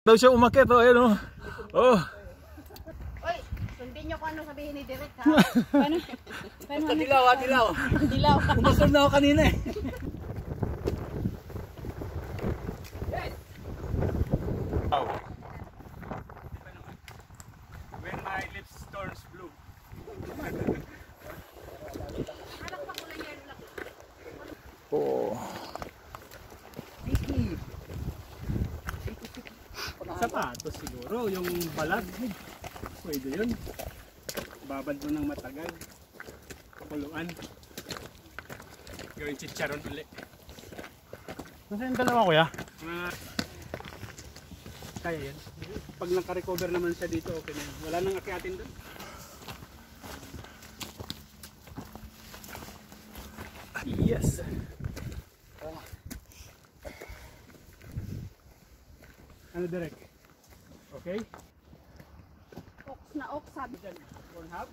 Daw siya umakyat, oh, ayun, oh. Oh. Oy, sundin niyo kung ano sabihin ni Direk, ha? Basta dilaw, ha, dilaw. Dilaw. Umasol na ako kanina eh. When my lips turns blue. Oh. Sapatos siguro, yung balat. Pwede yun. Babad mo ng matagal. Kuluan. Gawin chicharon ulit. Nasaan yung dalawa, kuya? Kaya yan. Pag naka-recover naman siya dito, okay na yun. Wala nang akyatin doon. Yes. Ano direct? Okay? Ox na ox, sabi. One half.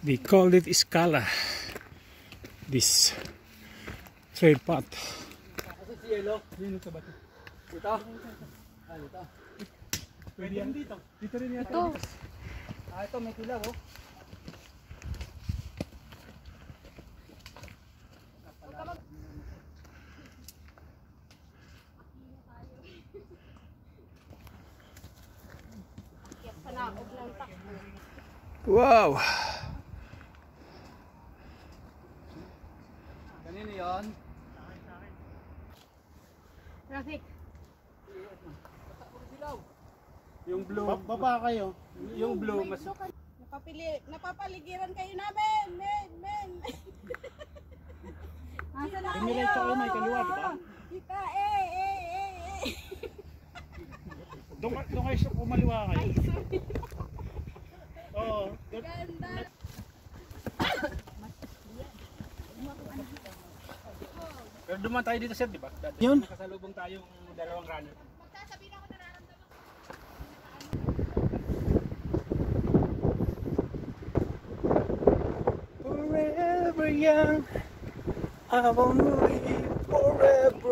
They called it Scala. This trade path. Kasi si Yelo, yun sa bato. Dito? Ah, dito. Pwede yan dito. Dito rin yata. Ito. Ah, ito may kilaw, oh. Panaog ng takbo. Wow. Kanino yun? Traffic. Yung blue. Baba kayo. Yung blue mas... Napapaligiran kayo namin. Men. Nasa na kayo? Dumiretso kayo, may kaliwa, di ba? Kita, Doon kayo kumaliwa kayo. Ay, sorry. Oo. Ganda. Pero duman tayo dito, sir, di ba? Yun. Nakasalubong tayong dalawang runner. Magsasabihin ako nararamdaman. Forever young, I wanna live forever